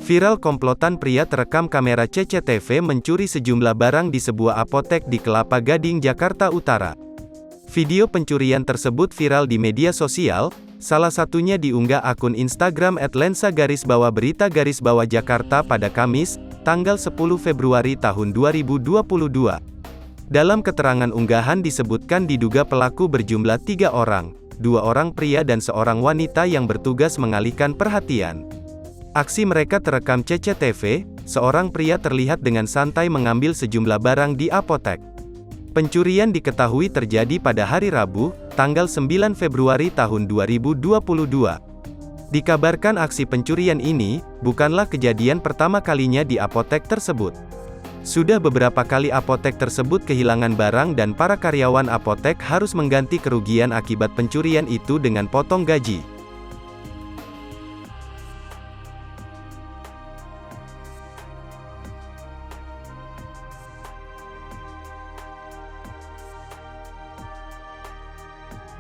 Viral komplotan pria terekam kamera CCTV mencuri sejumlah barang di sebuah apotek di Kelapa Gading, Jakarta Utara. Video pencurian tersebut viral di media sosial, salah satunya diunggah akun Instagram @lensa_berita_Jakarta pada Kamis, tanggal 10 Februari tahun 2022. Dalam keterangan unggahan disebutkan diduga pelaku berjumlah 3 orang, 2 orang pria dan seorang wanita yang bertugas mengalihkan perhatian. Aksi mereka terekam CCTV, seorang pria terlihat dengan santai mengambil sejumlah barang di apotek. Pencurian diketahui terjadi pada hari Rabu, tanggal 9 Februari tahun 2022. Dikabarkan aksi pencurian ini, bukanlah kejadian pertama kalinya di apotek tersebut. Sudah beberapa kali apotek tersebut kehilangan barang dan para karyawan apotek harus mengganti kerugian akibat pencurian itu dengan potong gaji.